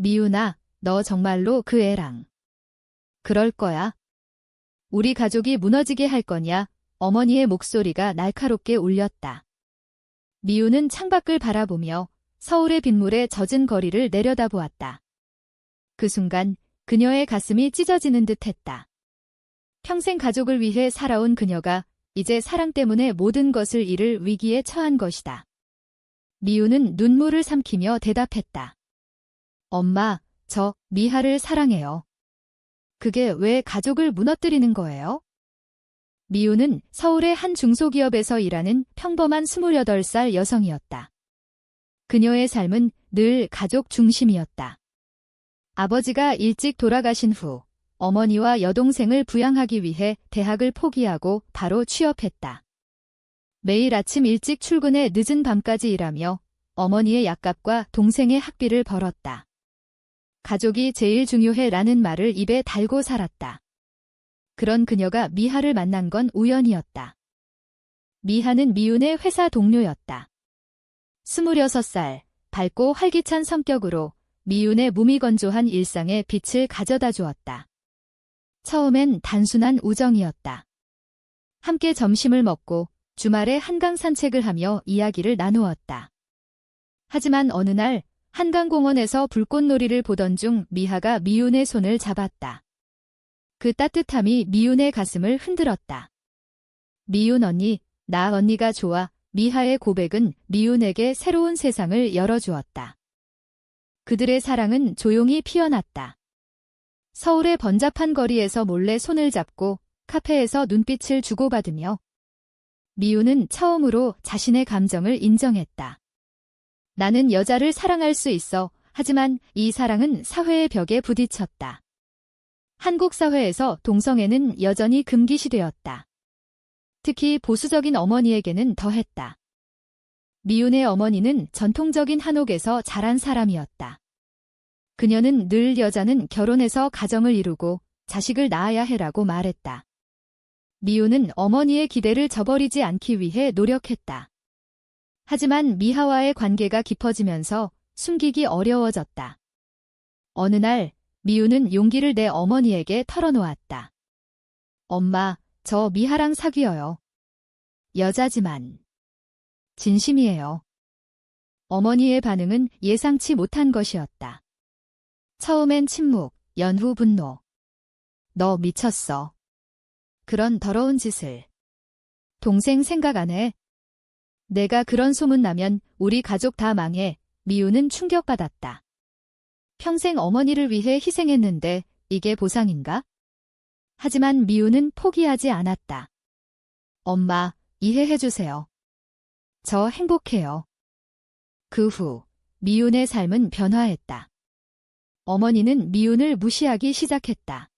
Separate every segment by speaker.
Speaker 1: 미윤아, 너 정말로 그 애랑. 그럴 거야. 우리 가족이 무너지게 할 거냐? 어머니의 목소리가 날카롭게 울렸다. 미윤은 창밖을 바라보며 서울의 빗물에 젖은 거리를 내려다보았다. 그 순간 그녀의 가슴이 찢어지는 듯했다. 평생 가족을 위해 살아온 그녀가 이제 사랑 때문에 모든 것을 잃을 위기에 처한 것이다. 미윤은 눈물을 삼키며 대답했다. 엄마, 저 미하를 사랑해요. 그게 왜 가족을 무너뜨리는 거예요? 미우는 서울의 한 중소기업에서 일하는 평범한 28살 여성이었다. 그녀의 삶은 늘 가족 중심이었다. 아버지가 일찍 돌아가신 후 어머니와 여동생을 부양하기 위해 대학을 포기하고 바로 취업했다. 매일 아침 일찍 출근해 늦은 밤까지 일하며 어머니의 약값과 동생의 학비를 벌었다. 가족이 제일 중요해라는 말을 입에 달고 살았다. 그런 그녀가 미하를 만난 건 우연이었다. 미하는 미윤의 회사 동료였다. 26살, 밝고 활기찬 성격으로 미윤의 무미건조한 일상에 빛을 가져다 주었다. 처음엔 단순한 우정이었다. 함께 점심을 먹고 주말에 한강 산책을 하며 이야기를 나누었다. 하지만 어느 날 한강공원에서 불꽃놀이를 보던 중 미하가 미윤의 손을 잡았다. 그 따뜻함이 미윤의 가슴을 흔들었다. 미윤 언니, 나 언니가 좋아. 미하의 고백은 미윤에게 새로운 세상을 열어주었다. 그들의 사랑은 조용히 피어났다. 서울의 번잡한 거리에서 몰래 손을 잡고 카페에서 눈빛을 주고받으며 미윤은 처음으로 자신의 감정을 인정했다. 나는 여자를 사랑할 수 있어. 하지만 이 사랑은 사회의 벽에 부딪혔다. 한국 사회에서 동성애는 여전히 금기시되었다. 특히 보수적인 어머니에게는 더했다. 미윤의 어머니는 전통적인 한옥에서 자란 사람이었다. 그녀는 늘 여자는 결혼해서 가정을 이루고 자식을 낳아야 해라고 말했다. 미윤은 어머니의 기대를 저버리지 않기 위해 노력했다. 하지만 미하와의 관계가 깊어지면서 숨기기 어려워졌다. 어느 날 미윤은 용기를 내 어머니에게 털어놓았다. 엄마, 저 미하랑 사귀어요. 여자지만 진심이에요. 어머니의 반응은 예상치 못한 것이었다. 처음엔 침묵, 연후 분노. 너 미쳤어. 그런 더러운 짓을. 동생 생각 안 해? 내가 그런 소문 나면 우리 가족 다 망해. 미윤은 충격받았다. 평생 어머니를 위해 희생했는데 이게 보상인가? 하지만 미윤은 포기하지 않았다. 엄마, 이해해주세요. 저 행복해요. 그 후 미윤의 삶은 변화했다. 어머니는 미윤을 무시하기 시작했다.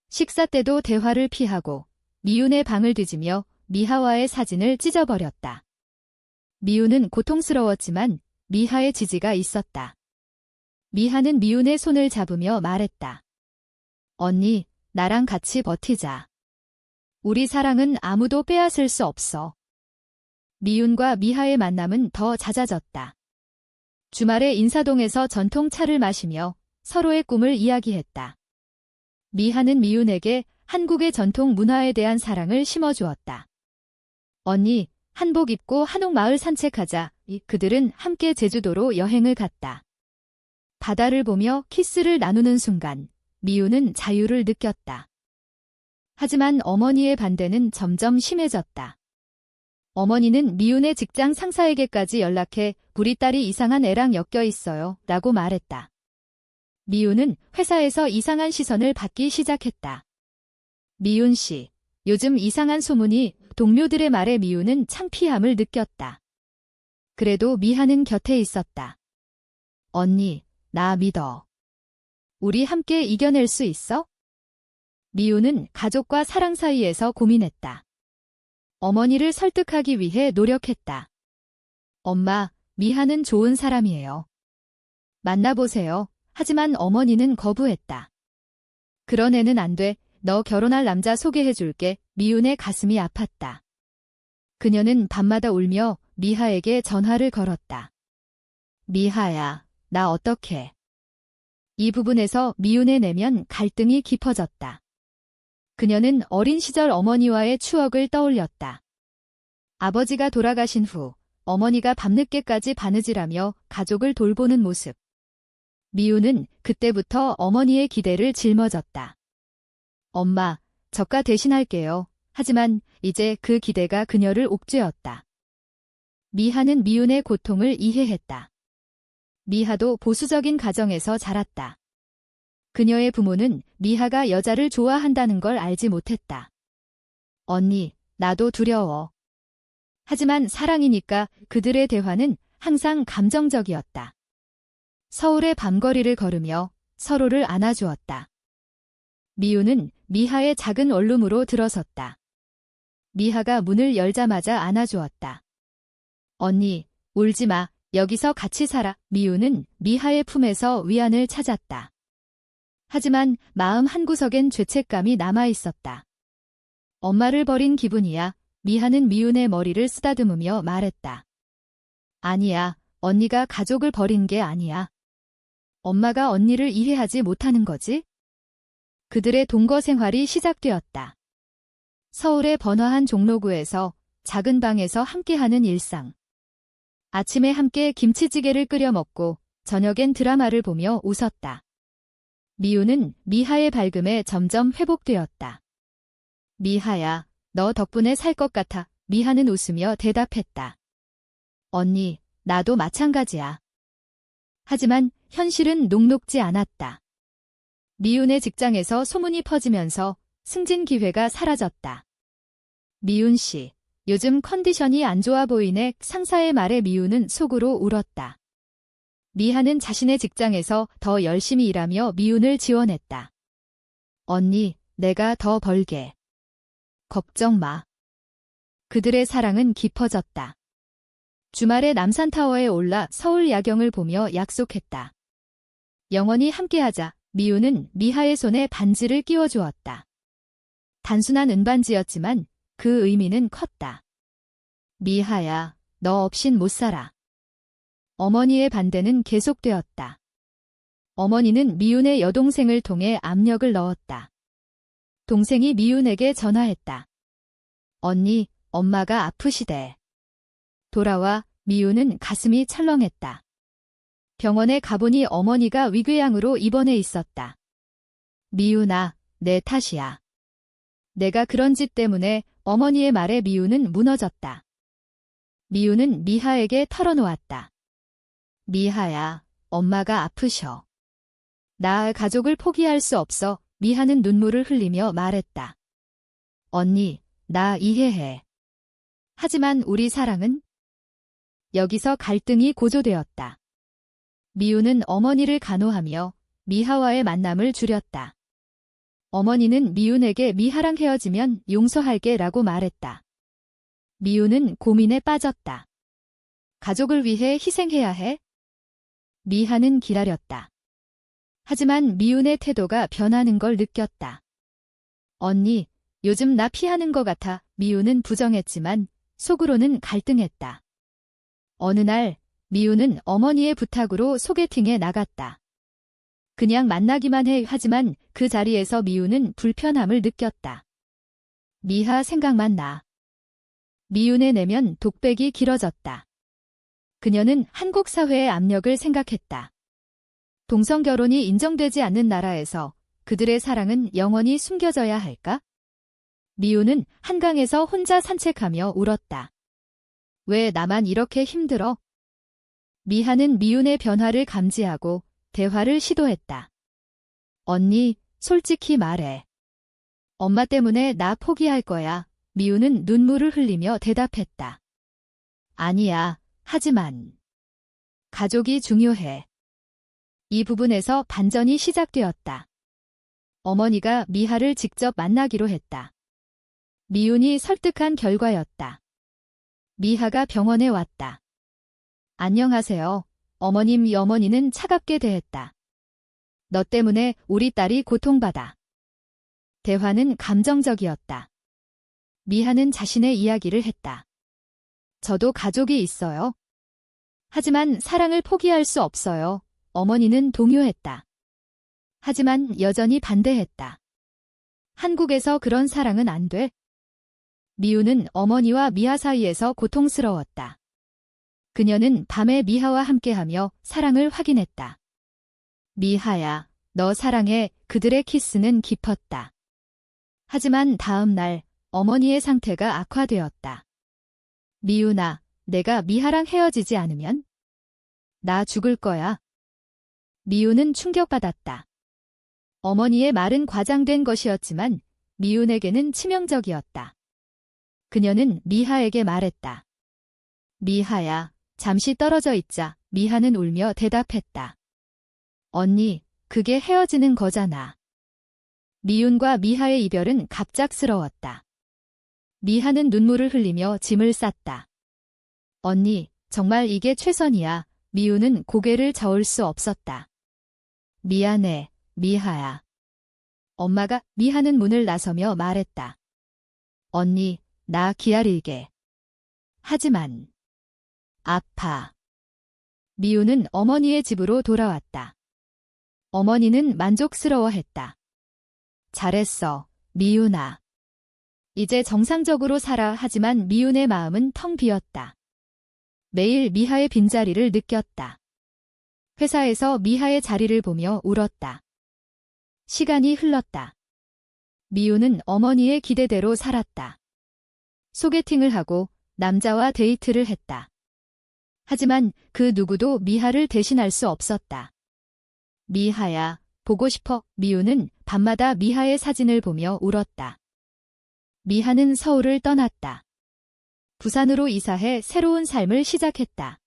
Speaker 1: 식사 때도 대화를 피하고 미윤의 방을 뒤지며 미하와의 사진을 찢어버렸다. 미윤은 고통스러웠지만 미하의 지지가 있었다. 미하는 미윤의 손을 잡으며 말했다. 언니, 나랑 같이 버티자. 우리 사랑은 아무도 빼앗을 수 없어. 미윤과 미하의 만남은 더 잦아졌다. 주말에 인사동에서 전통차를 마시며 서로의 꿈을 이야기했다. 미하는 미윤에게 한국의 전통 문화에 대한 사랑을 심어주었다. 언니, 한복 입고 한옥마을 산책하자. 그들은 함께 제주도로 여행을 갔다. 바다를 보며 키스를 나누는 순간 미윤은 자유를 느꼈다. 하지만 어머니의 반대는 점점 심해졌다. 어머니는 미윤의 직장 상사에게까지 연락해 우리 딸이 이상한 애랑 엮여 있어요 라고 말했다. 미윤은 회사에서 이상한 시선을 받기 시작했다. 미윤 씨, 요즘 이상한 소문이. 동료들의 말에 미윤은 창피함을 느꼈다. 그래도 미하는 곁에 있었다. 언니, 나 믿어. 우리 함께 이겨낼 수 있어? 미윤은 가족과 사랑 사이에서 고민했다. 어머니를 설득하기 위해 노력했다. 엄마, 미하는 좋은 사람이에요. 만나보세요. 하지만 어머니는 거부했다. 그런 애는 안 돼. 너 결혼할 남자 소개해줄게. 미윤의 가슴이 아팠다. 그녀는 밤마다 울며 미하에게 전화를 걸었다. 미하야, 나 어떡해. 이 부분에서 미운의 내면 갈등이 깊어졌다. 그녀는 어린 시절 어머니와의 추억을 떠올렸다. 아버지가 돌아가신 후 어머니가 밤늦게까지 바느질하며 가족을 돌보는 모습. 미우는 그때부터 어머니의 기대를 짊어졌다. 엄마, 저가 대신할게요. 하지만 이제 그 기대가 그녀를 옥죄었다. 미하는 미운의 고통을 이해했다. 미하도 보수적인 가정에서 자랐다. 그녀의 부모는 미하가 여자를 좋아한다는 걸 알지 못했다. 언니, 나도 두려워. 하지만 사랑이니까 그들의 대화는 항상 감정적이었다. 서울의 밤거리를 걸으며 서로를 안아주었다. 미우는 미하의 작은 원룸으로 들어섰다. 미하가 문을 열자마자 안아주었다. 언니, 울지 마. 여기서 같이 살아. 미우는 미하의 품에서 위안을 찾았다. 하지만 마음 한구석엔 죄책감이 남아있었다. 엄마를 버린 기분이야. 미하는 미운의 머리를 쓰다듬으며 말했다. 아니야, 언니가 가족을 버린 게 아니야. 엄마가 언니를 이해하지 못하는 거지? 그들의 동거 생활이 시작되었다. 서울의 번화한 종로구에서 작은 방에서 함께하는 일상. 아침에 함께 김치찌개를 끓여 먹고 저녁엔 드라마를 보며 웃었다. 미우는 미하의 밝음에 점점 회복되었다. 미하야, 너 덕분에 살 것 같아. 미하는 웃으며 대답했다. 언니, 나도 마찬가지야. 하지만 현실은 녹록지 않았다. 미운의 직장에서 소문이 퍼지면서 승진 기회가 사라졌다. 미운 씨, 요즘 컨디션이 안 좋아 보이네. 상사의 말에 미운은 속으로 울었다. 미하는 자신의 직장에서 더 열심히 일하며 미운을 지원했다. 언니, 내가 더 벌게. 걱정 마. 그들의 사랑은 깊어졌다. 주말에 남산타워에 올라 서울 야경을 보며 약속했다. 영원히 함께하자. 미우는 미하의 손에 반지를 끼워주었다. 단순한 은반지였지만 그 의미는 컸다. 미하야, 너 없인 못 살아. 어머니의 반대는 계속되었다. 어머니는 미운의 여동생을 통해 압력을 넣었다. 동생이 미운에게 전화했다. 언니, 엄마가 아프시대. 돌아와. 미운은 가슴이 철렁했다. 병원에 가보니 어머니가 위궤양으로 입원해 있었다. 미운아, 내 탓이야. 내가 그런 짓 때문에. 어머니의 말에 미운은 무너졌다. 미운은 미하에게 털어놓았다. 미하야, 엄마가 아프셔. 나 가족을 포기할 수 없어. 미하는 눈물을 흘리며 말했다. 언니, 나 이해해. 하지만 우리 사랑은? 여기서 갈등이 고조되었다. 미우는 어머니를 간호하며 미하와의 만남을 줄였다. 어머니는 미운에게 미하랑 헤어지면 용서할게 라고 말했다. 미우는 고민에 빠졌다. 가족을 위해 희생해야 해? 미하는 기다렸다. 하지만 미운의 태도가 변하는 걸 느꼈다. 언니, 요즘 나 피하는 것 같아. 미우는 부정했지만 속으로는 갈등했다. 어느 날 미우는 어머니의 부탁으로 소개팅에 나갔다. 그냥 만나기만 해. 하지만 그 자리에서 미우는 불편함을 느꼈다. 미하 생각만 나. 미운의 내면 독백이 길어졌다. 그녀는 한국 사회의 압력을 생각했다. 동성결혼이 인정되지 않는 나라에서 그들의 사랑은 영원히 숨겨져야 할까? 미우는 한강에서 혼자 산책하며 울었다. 왜 나만 이렇게 힘들어? 미하는 미운의 변화를 감지하고 대화를 시도했다. 언니, 솔직히 말해. 엄마 때문에 나 포기할 거야. 미우는 눈물을 흘리며 대답했다. 아니야, 하지만. 가족이 중요해. 이 부분에서 반전이 시작되었다. 어머니가 미하를 직접 만나기로 했다. 미운이 설득한 결과였다. 미하가 병원에 왔다. 안녕하세요. 어머니는 차갑게 대했다. 너 때문에 우리 딸이 고통받아. 대화는 감정적이었다. 미하는 자신의 이야기를 했다. 저도 가족이 있어요. 하지만 사랑을 포기할 수 없어요. 어머니는 동요했다. 하지만 여전히 반대했다. 한국에서 그런 사랑은 안 돼. 미우는 어머니와 미하 사이에서 고통스러웠다. 그녀는 밤에 미하와 함께하며 사랑을 확인했다. 미하야, 너 사랑해. 그들의 키스는 깊었다. 하지만 다음 날 어머니의 상태가 악화되었다. 미우나, 내가 미하랑 헤어지지 않으면 나 죽을 거야. 미우는 충격받았다. 어머니의 말은 과장된 것이었지만 미운에게는 치명적이었다. 그녀는 미하에게 말했다. 미하야, 잠시 떨어져 있자. 미하는 울며 대답했다. 언니, 그게 헤어지는 거잖아. 미운과 미하의 이별은 갑작스러웠다. 미하는 눈물을 흘리며 짐을 쌌다. 언니, 정말 이게 최선이야. 미우는 고개를 저을 수 없었다. 미안해, 미하야. 엄마가 미하는 문을 나서며 말했다. 언니, 나 기다릴게. 하지만 아파. 미우는 어머니의 집으로 돌아왔다. 어머니는 만족스러워했다. 잘했어, 미우나. 이제 정상적으로 살아. 하지만 미운의 마음은 텅 비었다. 매일 미하의 빈자리를 느꼈다. 회사에서 미하의 자리를 보며 울었다. 시간이 흘렀다. 미우는 어머니의 기대대로 살았다. 소개팅을 하고 남자와 데이트를 했다. 하지만 그 누구도 미하를 대신할 수 없었다. 미하야, 보고 싶어. 미우는 밤마다 미하의 사진을 보며 울었다. 미하는 서울을 떠났다. 부산으로 이사해 새로운 삶을 시작했다.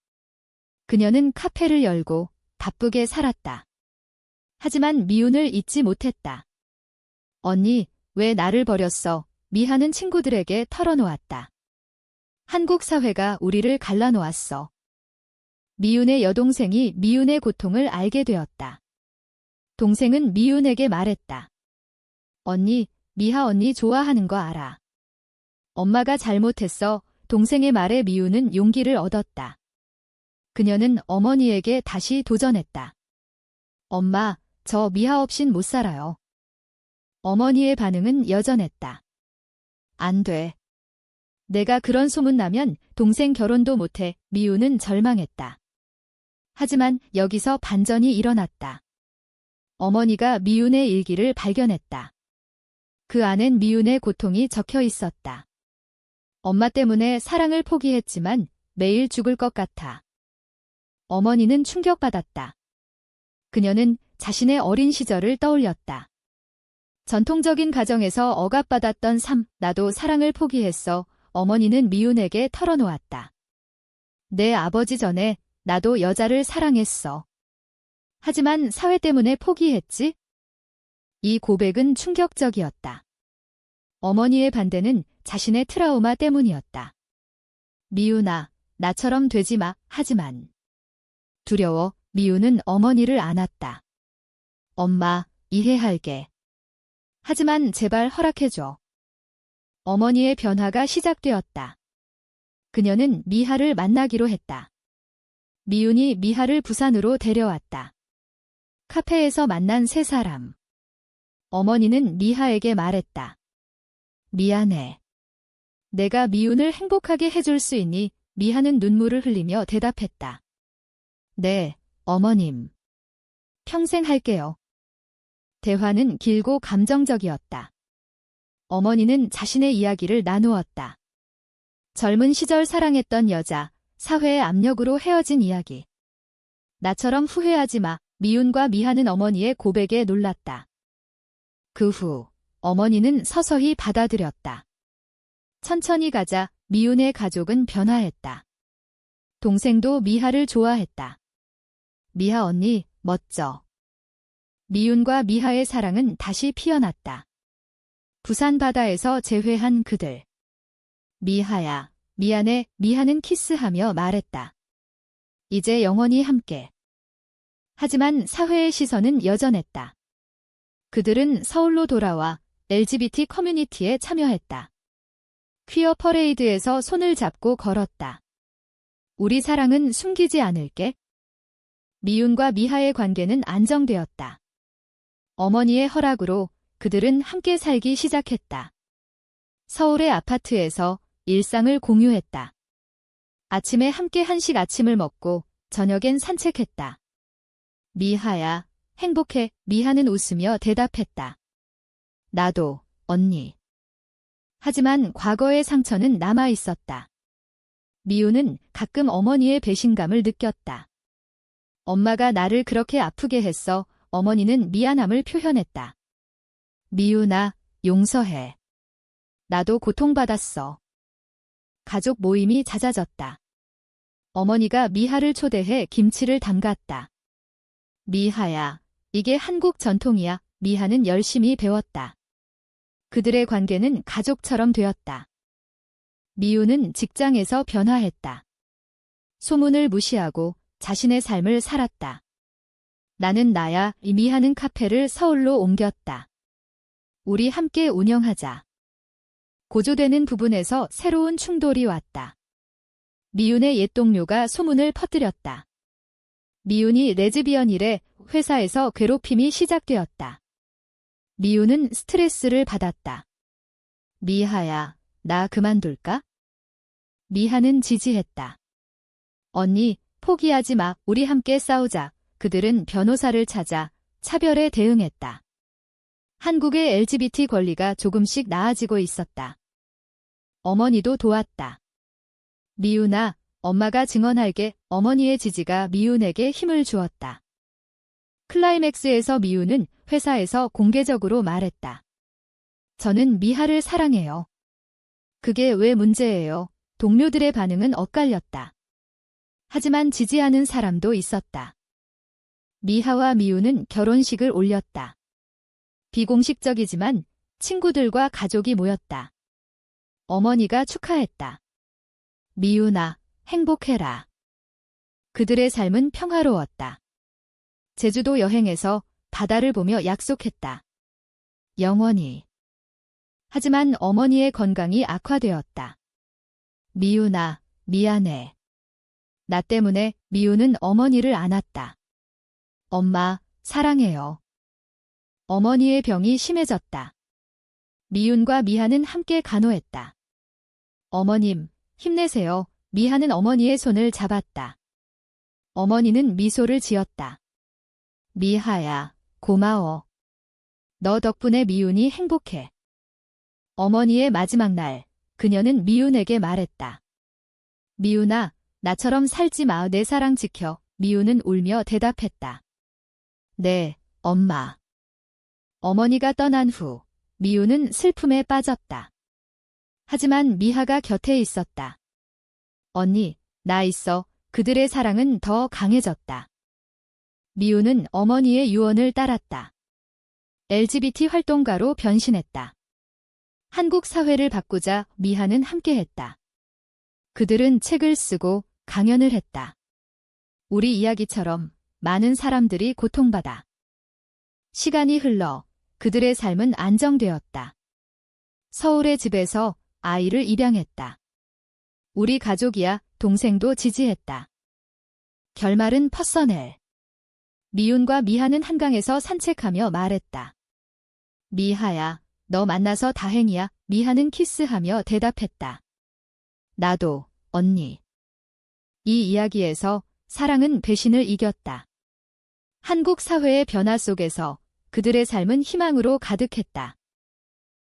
Speaker 1: 그녀는 카페를 열고 바쁘게 살았다. 하지만 미운을 잊지 못했다. 언니, 왜 나를 버렸어? 미하는 친구들에게 털어놓았다. 한국 사회가 우리를 갈라놓았어. 미운의 여동생이 미운의 고통을 알게 되었다. 동생은 미운에게 말했다. 언니, 미하 언니 좋아하는 거 알아. 엄마가 잘못했어. 동생의 말에 미우는 용기를 얻었다. 그녀는 어머니에게 다시 도전했다. 엄마, 저 미하 없인 못 살아요. 어머니의 반응은 여전했다. 안 돼. 내가 그런 소문 나면 동생 결혼도 못해. 미우는 절망했다. 하지만 여기서 반전이 일어났다. 어머니가 미운의 일기를 발견했다. 그 안엔 미운의 고통이 적혀 있었다. 엄마 때문에 사랑을 포기했지만 매일 죽을 것 같아. 어머니는 충격받았다. 그녀는 자신의 어린 시절을 떠올렸다. 전통적인 가정에서 억압받았던 삶, 나도 사랑을 포기했어. 어머니는 미운에게 털어놓았다. 내 아버지 전에 나도 여자를 사랑했어. 하지만 사회 때문에 포기했지? 이 고백은 충격적이었다. 어머니의 반대는 자신의 트라우마 때문이었다. 미우나, 나처럼 되지 마. 하지만 두려워. 미우는 어머니를 안았다. 엄마, 이해할게. 하지만 제발 허락해줘. 어머니의 변화가 시작되었다. 그녀는 미하를 만나기로 했다. 미운이 미하를 부산으로 데려왔다. 카페에서 만난 세 사람. 어머니는 미하에게 말했다. 미안해. 내가 미운을 행복하게 해줄 수 있니? 미하는 눈물을 흘리며 대답했다. 네, 어머님. 평생 할게요. 대화는 길고 감정적이었다. 어머니는 자신의 이야기를 나누었다. 젊은 시절 사랑했던 여자, 사회의 압력으로 헤어진 이야기. 나처럼 후회하지 마. 미운과 미하는 어머니의 고백에 놀랐다. 그 후 어머니는 서서히 받아들였다. 천천히 가자. 미운의 가족은 변화했다. 동생도 미하를 좋아했다. 미하 언니, 멋져. 미운과 미하의 사랑은 다시 피어났다. 부산 바다에서 재회한 그들. 미하야, 미안해. 미하는 키스하며 말했다. 이제 영원히 함께. 하지만 사회의 시선은 여전했다. 그들은 서울로 돌아와 LGBT 커뮤니티에 참여했다. 퀴어 퍼레이드에서 손을 잡고 걸었다. 우리 사랑은 숨기지 않을게. 미운과 미하의 관계는 안정되었다. 어머니의 허락으로 그들은 함께 살기 시작했다. 서울의 아파트에서 일상을 공유했다. 아침에 함께 한식 아침을 먹고 저녁엔 산책했다. 미하야, 행복해. 미하는 웃으며 대답했다. 나도, 언니. 하지만 과거의 상처는 남아 있었다. 미우는 가끔 어머니의 배신감을 느꼈다. 엄마가 나를 그렇게 아프게 했어. 어머니는 미안함을 표현했다. 미우나, 용서해. 나도 고통받았어. 가족 모임이 잦아졌다. 어머니가 미하를 초대해 김치를 담갔다. 미하야, 이게 한국 전통이야. 미하는 열심히 배웠다. 그들의 관계는 가족처럼 되었다. 미우는 직장에서 변화했다. 소문을 무시하고 자신의 삶을 살았다. 나는 나야. 미하는 카페를 서울로 옮겼다. 우리 함께 운영하자. 고조되는 부분에서 새로운 충돌이 왔다. 미운의 옛 동료가 소문을 퍼뜨렸다. 미운이 레즈비언이래. 회사에서 괴롭힘이 시작되었다. 미운은 스트레스를 받았다. 미하야, 나 그만둘까? 미하는 지지했다. 언니, 포기하지 마. 우리 함께 싸우자. 그들은 변호사를 찾아 차별에 대응했다. 한국의 LGBT 권리가 조금씩 나아지고 있었다. 어머니도 도왔다. 미우나, 엄마가 증언할게. 어머니의 지지가 미운에게 힘을 주었다. 클라이맥스에서 미우는 회사에서 공개적으로 말했다. 저는 미하를 사랑해요. 그게 왜 문제예요? 동료들의 반응은 엇갈렸다. 하지만 지지하는 사람도 있었다. 미하와 미우는 결혼식을 올렸다. 비공식적이지만 친구들과 가족이 모였다. 어머니가 축하했다. 미우나, 행복해라. 그들의 삶은 평화로웠다. 제주도 여행에서 바다를 보며 약속했다. 영원히. 하지만 어머니의 건강이 악화되었다. 미우나, 미안해. 나 때문에. 미우는 어머니를 안았다. 엄마, 사랑해요. 어머니의 병이 심해졌다. 미운과 미하는 함께 간호했다. 어머님, 힘내세요. 미하는 어머니의 손을 잡았다. 어머니는 미소를 지었다. 미하야, 고마워. 너 덕분에 미운이 행복해. 어머니의 마지막 날, 그녀는 미운에게 말했다. 미운아, 나처럼 살지 마. 내 사랑 지켜. 미운은 울며 대답했다. 네, 엄마. 어머니가 떠난 후, 미운은 슬픔에 빠졌다. 하지만 미하가 곁에 있었다. 언니, 나 있어. 그들의 사랑은 더 강해졌다. 미우는 어머니의 유언을 따랐다. LGBT 활동가로 변신했다. 한국 사회를 바꾸자 미하는 함께했다. 그들은 책을 쓰고 강연을 했다. 우리 이야기처럼 많은 사람들이 고통받아. 시간이 흘러 그들의 삶은 안정되었다. 서울의 집에서 아이를 입양했다. 우리 가족이야. 동생도 지지했다. 결말은 퍼서넬. 미운과 미하는 한강에서 산책하며 말했다. 미하야, 너 만나서 다행이야. 미하는 키스하며 대답했다. 나도, 언니. 이 이야기에서 사랑은 배신을 이겼다. 한국 사회의 변화 속에서 그들의 삶은 희망으로 가득했다.